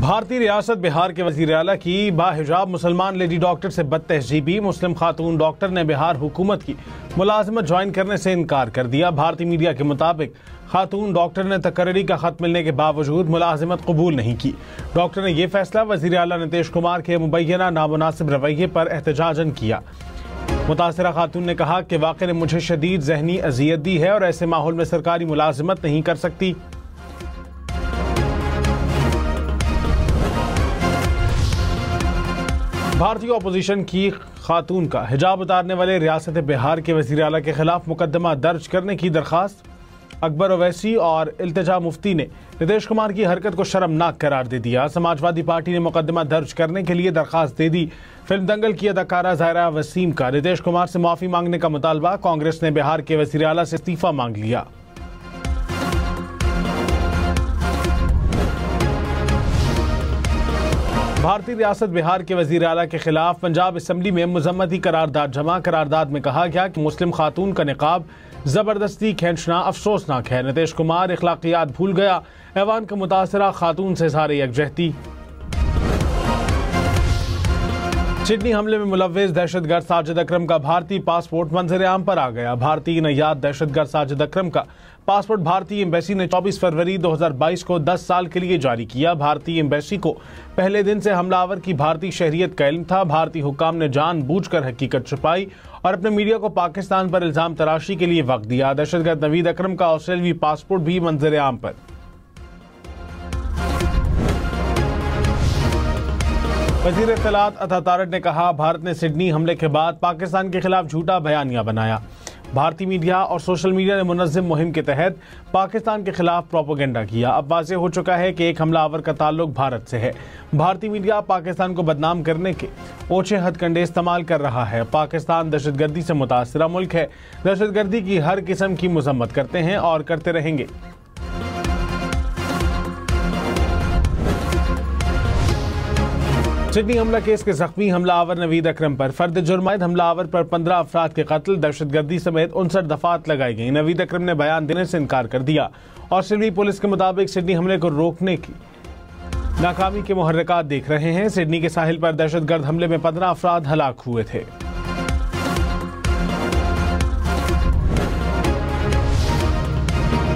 भारतीय रियासत बिहार के वजीर आला की बाहिजाब मुसलमान लेडी डॉक्टर से बदतहजीबी। मुस्लिम खातून डॉक्टर ने बिहार हुकूमत की मुलाजमत ज्वाइन करने से इनकार कर दिया। भारतीय मीडिया के मुताबिक खातून डॉक्टर ने तकर्री का खत मिलने के बावजूद मुलाजमत कबूल नहीं की। डॉक्टर ने यह फैसला वजीर आला नीतीश कुमार के मुबैना नामुनासिब रवैये पर एहतजाजन किया। मुतासिरा खातून ने कहा कि वाक़े ने मुझे शदीद ज़हनी अजियत दी है और ऐसे माहौल में सरकारी मुलाजमत नहीं कर सकती। भारतीय अपोजिशन की खातून का हिजाब उतारने वाले रियासत बिहार के वज़ीर आला के खिलाफ मुकदमा दर्ज करने की दरखास्त। अकबर ओवैसी और इल्तिजा मुफ्ती ने नीतीश कुमार की हरकत को शर्मनाक करार दे दिया। समाजवादी पार्टी ने मुकदमा दर्ज करने के लिए दरखास्त दे दी। फिल्म दंगल की अदाकारा ज़ायरा वसीम का नीतीश कुमार से माफी मांगने का मुतालबा। कांग्रेस ने बिहार के वज़ीर आला से इस्तीफा मांग लिया। भारतीय रियासत बिहार के वजीर आला के खिलाफ पंजाब असम्बली में मजम्मती करारदाद जमा। करारदाद में कहा गया कि मुस्लिम खातून का निकाब जबरदस्ती खींचना अफसोसनाक है। नीतीश कुमार अखलाकियात भूल गया। ऐवान के मुतासरा खातून से सारे यकजहती। सिडनी हमले में मुलव्विस दहशतगर्द साजिद अकरम का भारतीय पासपोर्ट मंजर-ए-आम पर आ गया। भारतीय नैयाद दहशतगर्द साजिद अकरम का पासपोर्ट भारतीय एम्बेसी ने 24 फरवरी 2022 को 10 साल के लिए जारी किया। भारतीय एम्बेसी को पहले दिन से हमलावर की भारतीय शहरियत का इल्म था। भारतीय हुक्काम ने जानबूझकर हकीकत छुपाई और अपने मीडिया को पाकिस्तान पर इल्जाम तराशी के लिए वक्त दिया। दहशतगर्द नवीद अकरम का ऑस्ट्रेलियाई पासपोर्ट भी मंजर-ए-आम पर। वज़ीर इत्तलात अता तारड़ ने कहा, भारत ने सिडनी हमले के बाद पाकिस्तान के खिलाफ झूठा बयानिया बनाया। भारतीय मीडिया और सोशल मीडिया ने मुनज़्ज़म मुहिम के तहत पाकिस्तान के खिलाफ प्रोपेगेंडा किया। अब वाज़ेह हो चुका है कि एक हमलावर का ताल्लुक भारत से है। भारतीय मीडिया पाकिस्तान को बदनाम करने के ओछे हथकंडे इस्तेमाल कर रहा है। पाकिस्तान दहशतगर्दी से मुतासिरा मुल्क है। दहशतगर्दी की हर किस्म की मजम्मत करते हैं और करते रहेंगे। सिडनी हमला केस के जख्मी हमलावर नवीद अकरम पर फर्द जुर्मायद हमलावर पर 15 अफराद के कत्ल, दहशतगर्दी समेत 59 दफात लगाई गई। नवीद अकरम ने बयान देने से इनकार कर दिया। ऑस्ट्रेलियाई पुलिस के मुताबिक सिडनी हमले को रोकने की नाकामी के मुहर्रिकात देख रहे हैं। सिडनी के साहिल पर दहशतगर्द हमले में 15 अफराद हलाक हुए थे।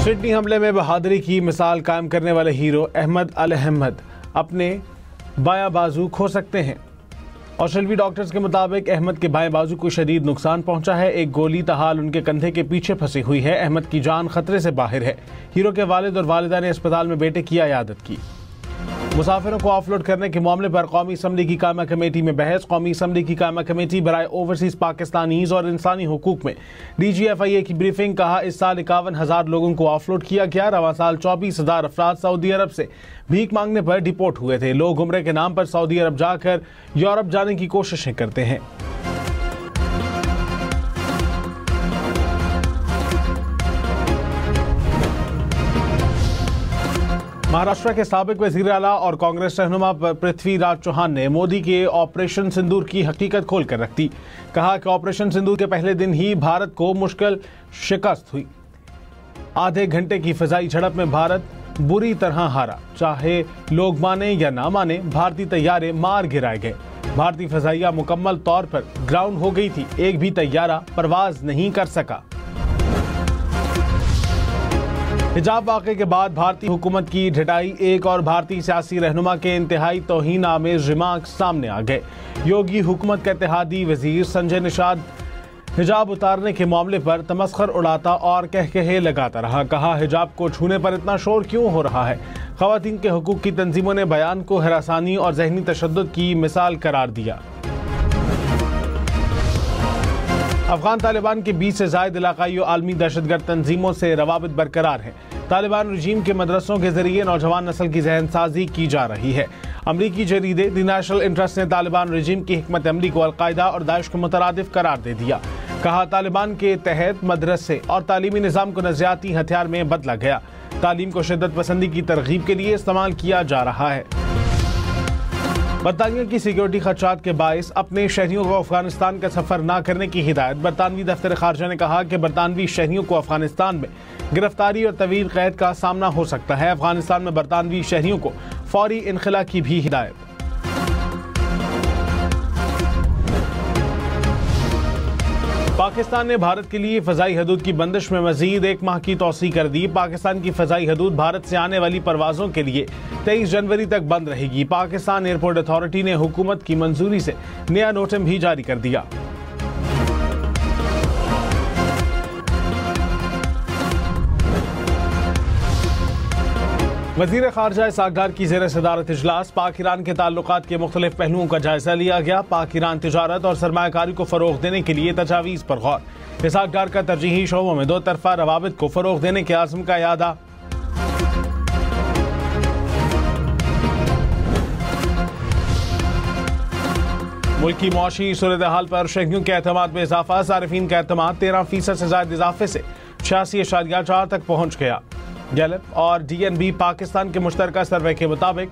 सिडनी हमले में बहादुरी की मिसाल कायम करने वाले हीरो अहमद अल अहमद अपने बायां बाजू खो सकते हैं। ऑस्ट्रेलियाई डॉक्टर्स के मुताबिक अहमद के बाएं बाजू को शदीद नुकसान पहुंचा है। एक गोली ताहाल उनके कंधे के पीछे फंसी हुई है। अहमद की जान खतरे से बाहर है। हीरो के वालिद और वालिदा ने अस्पताल में बेटे की इयादत की। मुसाफिरों को ऑफलोड करने के मामले पर कौमी असम्बली की कायमा कमेटी में बहस। कौमी असम्बली की कायमा कमेटी बराए ओवरसीज पाकिस्तानीज और इंसानी हुकूक में DGFIA की ब्रीफिंग। कहा, इस साल 51,000 लोगों को ऑफलोड किया गया। रवां साल 24,000 अफराद सऊदी अरब से भीख मांगने पर डिपोर्ट हुए थे। लोग उम्रे के नाम पर सऊदी अरब जाकर यूरोप जाने की कोशिशें करते हैं। महाराष्ट्र के साबिक वज़ीर आला और कांग्रेस रहनुमा पृथ्वीराज चौहान ने मोदी के ऑपरेशन सिंदूर की हकीकत खोल कर रख दी। कहा कि ऑपरेशन सिंदूर के पहले दिन ही भारत को मुश्किल शिकस्त हुई। आधे घंटे की फिजाई झड़प में भारत बुरी तरह हारा। चाहे लोग माने या ना माने, भारतीय तैयारे मार गिराए गए। भारतीय फिजाइया मुकम्मल तौर पर ग्राउंड हो गई थी। एक भी तैयारा परवाज नहीं कर सका। हिजाब वाक़े के बाद भारतीय हुकूमत की ढिठाई। एक और भारतीय सियासी रहनुमा के इंतहाई तौहीन आमेज रिमार्क सामने आ गए। योगी हुकूमत का इत्तेहादी वजीर संजय निषाद हिजाब उतारने के मामले पर तमस्खर उड़ाता और कहकहे लगाता रहा। कहा, हिजाब को छूने पर इतना शोर क्यों हो रहा है। ख़वातीन के हकूक़ की तंजीमों ने बयान को हरासानी और ज़हनी तशद्दुद की मिसाल करार दिया। अफगान तालिबान के 20 से ज़ायद इलाक़ाई और आलमी दहशतगर्द तंजीमों से रवाबित बरकरार हैं। तालिबान रजीम के मदरसों के जरिए नौजवान नस्ल की जहन साजी की जा रही है। अमरीकी जरीदे द नेशनल इंटरेस्ट ने तालिबान रजीम की हिकमत अमली को अलकायदा और दाइश को मुतरादिफ करार दे दिया। कहा, तालिबान के तहत मदरसे और तालीमी निज़ाम को नज़ियाती हथियार में बदला गया। तालीम को शिद्दत पसंदी की तरगीब के लिए इस्तेमाल किया जा रहा है। बरतानिया की सिक्योरिटी खदशात के बायस अपने शहरियों को अफगानिस्तान का सफर न करने की हिदायत। बरतानवी दफ्तर खारजा ने कहा कि बरतानवी शहरियों को अफगानिस्तान में गिरफ्तारी और तवील कैद का सामना हो सकता है। अफगानिस्तान में बरतानवी शहरियों को फौरी इनखला की भी हिदायत। पाकिस्तान ने भारत के लिए फजाई हदूद की बंदिश में मजीद 1 माह की तौसी कर दी। पाकिस्तान की फजाई हदूद भारत से आने वाली परवाजों के लिए 23 जनवरी तक बंद रहेगी। पाकिस्तान एयरपोर्ट अथॉरिटी ने हुकूमत की मंजूरी से नया नोटिस भी जारी कर दिया। वज़ीर ख़ारजा इसाक़ की ज़ेर सदारत इजलास पाक ईरान के ताल्लुकात के मुख्तलिफ पहलुओं का जायजा लिया गया। पाक ईरान तिजारत और सरमायाकारी को फ़रोग़ देने के लिए तजावीज़ पर गौर। इसाक़ का तरजीही शोबों में 2 तरफ़ा रवाबित को फ़रोग़ देने के आज़म का यादा। मुल्क की मुआशी सूरत हाल पर शहरियों के एतमाद में इजाफा। सारिफीन का एतमाद 13% से ज़ायद इजाफे से 86.4 तक पहुँच गया। गैलप और DNB पाकिस्तान के मुश्तरका सर्वे के मुताबिक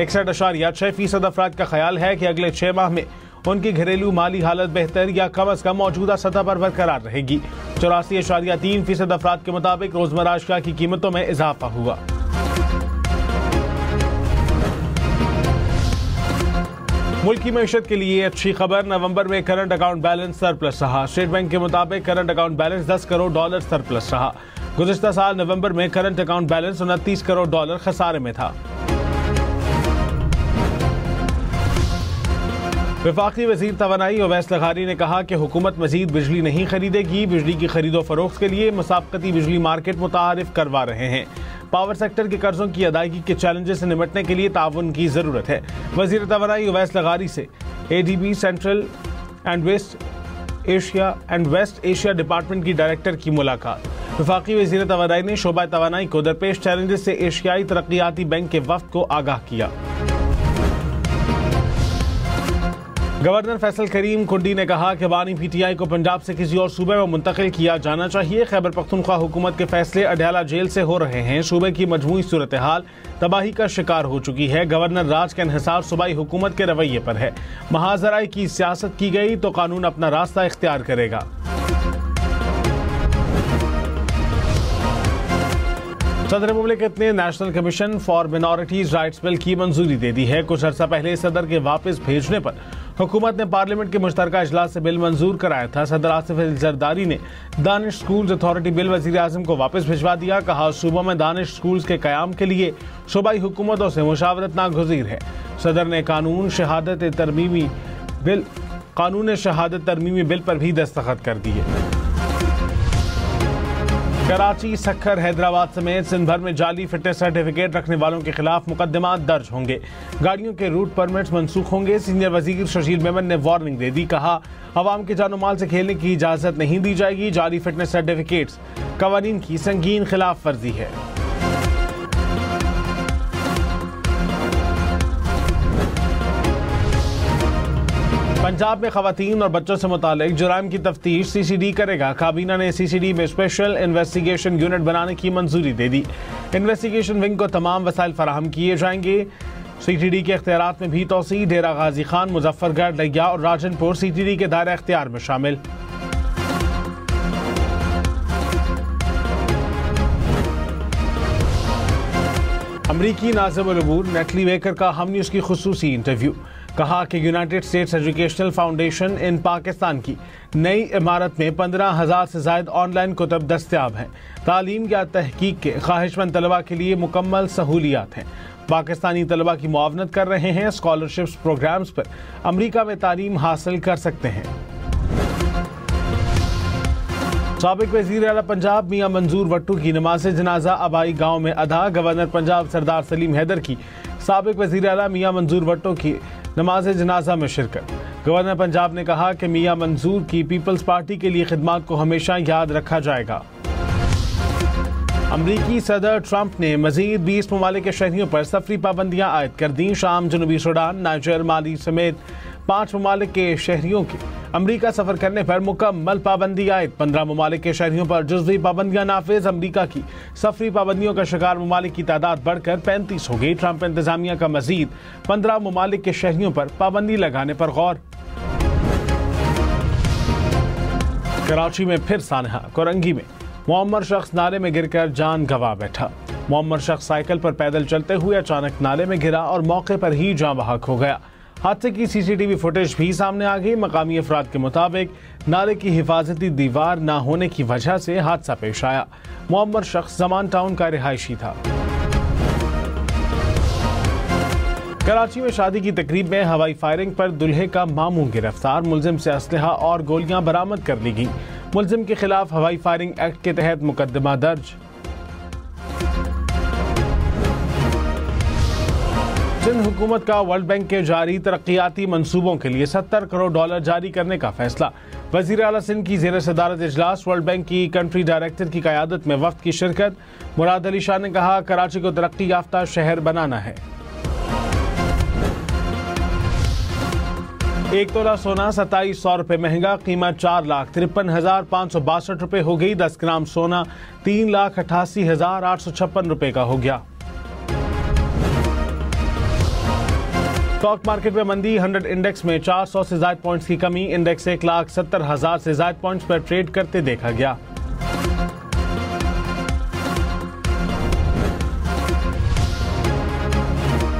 61.6% अफराद का ख्याल है कि अगले 6 माह में उनकी घरेलू माली हालत बेहतर या कम अज कम मौजूदा सतह पर बरकरार रहेगी। 84.3% अफराद के मुताबिक रोजमर्रा अशिया की कीमतों में इजाफा हुआ। मुल्क की मईशत के लिए अच्छी खबर, नवंबर में करंट अकाउंट बैलेंस सरप्लस रहा। स्टेट बैंक के मुताबिक current account balance $10 crore surplus रहा। गुज़िश्ता साल नवंबर में करंट अकाउंट बैलेंस $29 करोड़ खसारे में था। वफाकी वज़ीर तवानाई ओवैस लग़ारी ने कहा कि हुकूमत मजीद बिजली नहीं खरीदेगी। बिजली की खरीदो फरोख्त के लिए मुसाबकती बिजली मार्केट मुतारिफ करवा रहे हैं। पावर सेक्टर के कर्जों की अदायगी के चैलेंजेस से निपटने के लिए ताउन की जरूरत है। वज़ीर तवानाई ओवैस लग़ारी से ADB central and west Asia department की डायरेक्टर की मुलाकात। वफाकी वज़ीर तवानाई ने शोबा तवानाई को दरपेश चैलेंजेस से एशियाई तरक्याती बैंक के वफ्द को आगाह किया। गवर्नर फैसल करीम कुंडी ने कहा कि बानी PTI को पंजाब से किसी और सूबे में मुंतकिल किया जाना चाहिए। खैबर पख्तूनख्वा हुकूमत के फैसले अडयाला जेल से हो रहे हैं। सूबे की मजमूई सूरत हाल तबाही का शिकार हो चुकी है। गवर्नर राज का इन्हिसार सूबाई हुकूमत के रवैये पर है। महाजराई की सियासत की गई तो कानून अपना रास्ता इख्तियार करेगा। सदर मुमलिकत ने national commission for minorities rights bill की मंजूरी दे दी है। कुछ अर्सा पहले सदर के वापस भेजने पर हुकूमत ने पार्लियामेंट के मुश्तरका इजलास से बिल मंजूर कराया था। सदर आसिफ अली जरदारी ने दानिश स्कूल्स अथॉरिटी बिल वज़ीर आज़म को वापस भिजवा दिया। कहा सूबों में दानिश स्कूल्स के क़याम के लिए सूबाई हुकूमतों से मुशावरत नागुज़ीर है। सदर ने कानून शहादत तरमीमी बिल पर भी दस्तखत कर दिए। कराची, सक्खर, हैदराबाद समेत सिंध भर में जाली फिटनेस सर्टिफिकेट रखने वालों के खिलाफ मुकदमात दर्ज होंगे। गाड़ियों के रूट परमिट्स मनसूख होंगे। सीनियर वजीर शशील मेमन ने वार्निंग दे दी। कहा अवाम के जानो माल से खेलने की इजाजत नहीं दी जाएगी। जाली फिटनेस सर्टिफिकेट्स कवानीन की संगीन खिलाफ वर्जी है। पंजाब में खवातीन और बच्चों से मुतालिक जुराइम की तफ्तीश CCD करेगा। काबीना ने CCD में स्पेशल इन्वेस्टिगेशन यूनिट बनाने की मंजूरी दे दी। इन्वेस्टिगेशन विंग को तमाम वसाइल फराहम किए जाएंगे। CTD के इख्तियारात में भी तोसी। डेरा गाजी खान, मुजफ्फरगढ़, लैया और राजनपुर CTD के दायरा इख्तियार में शामिल। अमरीकी नाज़िम उल अबूर नेटली वेकर का हम न्यूज़ की खुसूसी इंटरव्यू। कहा कि यूनाइटेड स्टेट्स एजुकेशनल फाउंडेशन इन पाकिस्तान की नई इमारत में 15,000 से ज़ायद ऑनलाइन कुतब दस्तयाब हैं। तालीम या तहकीक के ख्वाहिशमंद तलबा के लिए मुकम्मल सहूलियात हैं। पाकिस्तानी तलबा की मुआवनत कर रहे हैं। स्कॉलरशिप्स प्रोग्राम्स पर अमरीका में तालीम हासिल कर सकते हैं। साबिक वज़ीर आला पंजाब मियां मंजूर वट्टू की नमाज जनाजा अबाई गांव में अदा। गवर्नर पंजाब सरदार सलीम हैदर की साबिक वज़ीर आला मियां मंजूर वट्टू की नमाज जनाजा में शिरकत। गवर्नर पंजाब ने कहा कि मियां मंजूर की पीपल्स पार्टी के लिए खिदमात को हमेशा याद रखा जाएगा। अमरीकी सदर ट्रंप ने मजीद 20 ममालिक के शहरियों पर सफरी पाबंदियां आयद कर दी। शाम, जनूबी सूडान, नाइजर, माली समेत 5 ममालिक के शहरियों की अमरीका सफर करने पर मुकम्मल पाबंदी आयद। 15 ममालिक के शहरियों पर जुज़वी पाबंदियां नाफिज। अमरीका की सफरी पाबंदियों का शिकार ममालिक की तादाद बढ़कर 35 हो गई। ट्रंप इंतजामिया का मजीद 15 ममालिक के शहरियों पर पाबंदी लगाने पर गौर। कराची में फिर सानहा, कोरंगी में मुअम्मर शख्स नाले में गिरकर जान गंवा बैठा। मोहम्मद शख्स साइकिल पर पैदल चलते हुए अचानक नाले में गिरा और मौके पर ही जान बहक हो गया। हादसे की सीसीटीवी फुटेज भी सामने आ गई। मकामी अफराद के मुताबिक नाले की हिफाजती दीवार न होने की वजह से हादसा पेश आया। मोहम्मद शख्स जमान टाउन का रिहायशी था। कराची में शादी की तकरीब में हवाई फायरिंग पर दुल्हे का मामू गिरफ्तार। मुलजिम से असलहा और गोलियां बरामद कर ली गई। मुलजिम के खिलाफ हवाई फायरिंग एक्ट के तहत मुकदमा दर्ज। सिंध हुकूमत का वर्ल्ड बैंक के जारी तरक्याती मंसूबों के लिए $70 करोड़ जारी करने का फैसला। वजीर आला सिंध की ज़ेर सदारत इजलास, वर्ल्ड बैंक की कंट्री डायरेक्टर की क़यादत में वफ्द की शिरकत। मुराद अली शाह ने कहा, कराची को तरक्की याफ्ता शहर बनाना है। 1 तोला सोना 2700 रुपये महंगा, कीमत 4,53,562 रुपये हो गई। 10 ग्राम सोना 3,88,856 रुपये का हो गया। स्टॉक मार्केट में मंदी। 100 इंडेक्स में 400 से ज्यादा पॉइंट्स की कमी। इंडेक्स 1,70,000 से ज्यादा पॉइंट्स पर ट्रेड करते देखा गया।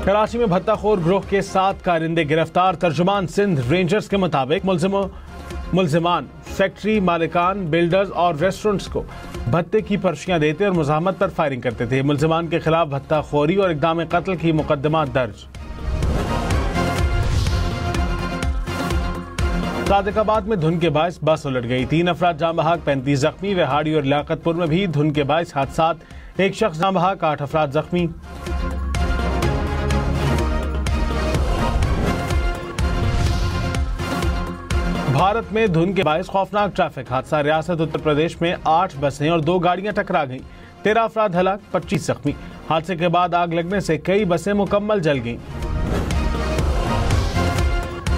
कराची में भत्ताखोर गिरोह के 7 कारिंदे गिरफ्तार। तर्जुमान सिंध रेंजर्स के मुताबिक मुलजिमान फैक्ट्री मालिकान, बिल्डर्स और रेस्टोरेंट्स को भत्ते की पर्चियां देते और मुज़ाहमत पर फायरिंग करते थे। मुलजिमान के खिलाफ भत्ताखोरी और इक़दाम कत्ल की मुकदमा दर्ज। सादिकाबाद में धुंध के बायस बस उलट गई। 3 अफराद जान बहक, 35 जख्मी। वेहाड़ी और लियाकतपुर में भी धुंध के बायस हादसात। 1 शख्स जान बहक, 8 अफराद जख्मी। भारत में धुंध के बायस खौफनाक ट्रैफिक हादसा। रियासत उत्तर प्रदेश में 8 बसें और 2 गाड़ियां टकरा गईं। 13 अफराद हलाक, 25 जख्मी। हादसे के बाद आग लगने से कई बसें मुकम्मल जल गईं।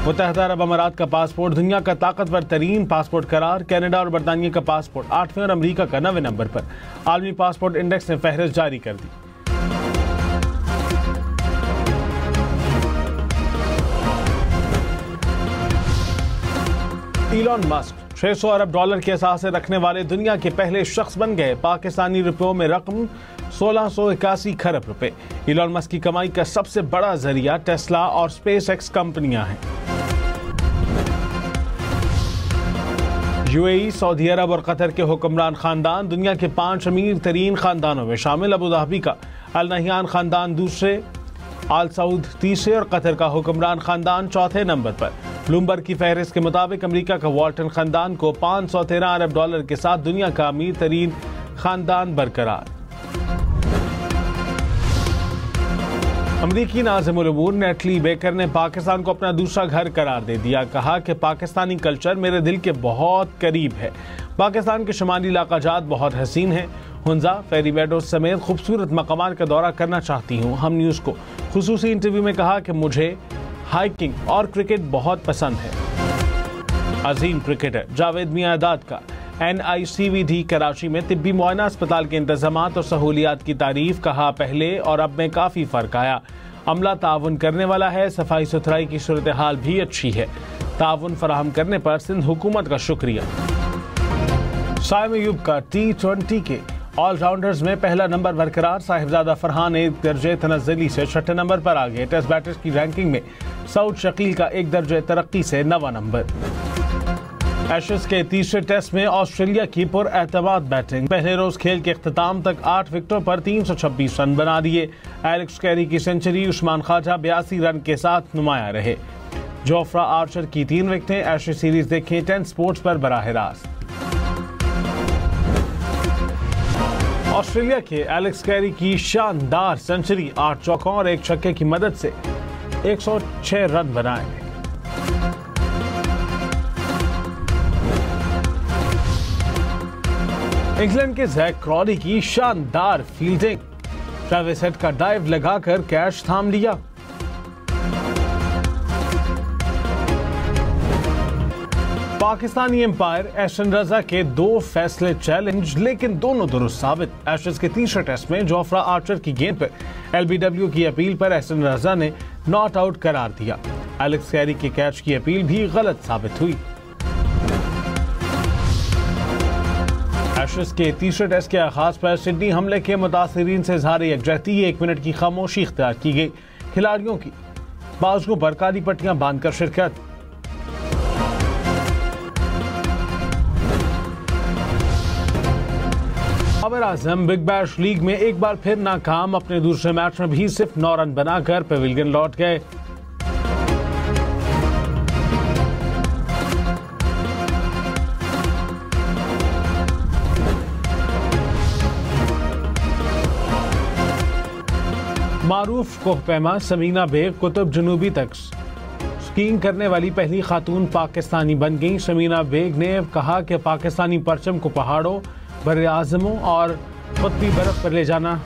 मुत्तहदा अरब अमारात का पासपोर्ट दुनिया का ताकतवर तरीन पासपोर्ट करार। कनाडा और बरतानिया का पासपोर्ट 8वें और अमेरिका का 9वें नंबर पर। आलमी पासपोर्ट इंडेक्स ने फहरिस्त जारी कर दी। इलॉन मस्क $600 अरब के असासे रखने वाले दुनिया के पहले शख्स बन गए। पाकिस्तानी रुपयों में रकम 1681 खरब रुपए। इलॉन मस्क की कमाई का सबसे बड़ा जरिया टेस्ला और स्पेस एक्स कंपनियां हैं। यूएई, सऊदी अरब और कतर के हुक्मरान खानदान दुनिया के 5 अमीर तरीन खानदानों में शामिल। अबू धाबी का अल नहियान खानदान दूसरे, आल सऊद तीसरे और कतर का हुक्मरान खानदान चौथे नंबर पर। ब्लूमबर्ग की फहरिस्त के मुताबिक अमेरिका का वॉल्टन खानदान को $513 अरब के साथ दुनिया का अमीर तरीन खानदान बरकरार। अमरीकी नाज़िमुल उमूर नेटली बेकर ने पाकिस्तान को अपना दूसरा घर करार दे दिया। कहा कि पाकिस्तानी कल्चर मेरे दिल के बहुत करीब है। पाकिस्तान के शुमाली इलाकाजात बहुत हसीन हैं। हुंजा, फेरी मेडोज समेत खूबसूरत मकामात का दौरा करना चाहती हूँ। हम न्यूज़ को खुसूसी इंटरव्यू में कहा कि मुझे हाइकिंग और क्रिकेट बहुत पसंद है। अजीम क्रिकेटर जावेद मियादाद का NICVD कराची में तिब्बी मुआयना अस्पताल के इंतजामात और सहूलियात की तारीफ। कहा, पहले और अब में काफ़ी फ़र्क आया। अमला ताउन करने वाला है। सफाई सुथराई की सूरत हाल भी अच्छी है। ताउन फराहम करने पर सिंध हुकूमत का शुक्रिया। साइम अयूब का T20 के ऑलराउंडर्स में पहला नंबर बरकरार। साहिबजादा फरहान 1 दर्जे तनज़्ज़ुली से 6ठे नंबर पर आ गए। टेस्ट बैटर्स की रैंकिंग में सऊद शकील का 1 दर्जे तरक्की से 9वां नंबर। एशेज के तीसरे टेस्ट में ऑस्ट्रेलिया की पुरएतमाद बैटिंग। पहले रोज खेल के इख्तिताम तक 8 विकेटों पर 326 रन बना दिए। एलेक्स कैरी की सेंचुरी, उस्मान ख्वाजा 82 रन के साथ नुमाया रहे। जोफ्रा आर्चर की 3 विकेटें। एशेज सीरीज देखें 10 स्पोर्ट्स पर बराह रास्त। ऑस्ट्रेलिया के एलेक्स कैरी की शानदार सेंचुरी, 8 चौकों और 1 छक्के की मदद से 106 रन बनाए। इंग्लैंड के जैक क्रॉली की शानदार फील्डिंग, ट्रेविस हेड का डाइव लगाकर कैच थाम लिया। पाकिस्तानी एम्पायर एहसन रजा के 2 फैसले चैलेंज, लेकिन दोनों दुरुस्त साबित। एशेज के तीसरे टेस्ट में जोफ्रा आर्चर की गेंद पर LBW की अपील पर एहसन रजा ने नॉट आउट करार दिया। एलेक्स कैरी के कैच की अपील भी गलत साबित हुई। एशेज के तीसरे टेस्ट के आगाज पर सिडनी हमले के मुतासिरीन से इज़हार यकजहती 1 मिनट की खामोशी इख्तियार की गई। खिलाड़ियों की बाजुओं पर काली पट्टियां बांधकर शिरकत। Babar Azam big bash league में एक बार फिर नाकाम। अपने दूसरे मैच में भी सिर्फ 9 रन बनाकर पेविलियन लौट गए। मारूफ कोहपैमा समीना बेग कुतुब जुनूबी तक स्कीइंग करने वाली पहली खातून पाकिस्तानी बन गई। समीना बेग ने कहा कि पाकिस्तानी परचम को पहाड़ों, बर्रे आज़मों और कुतबी बर्फ पर ले जाना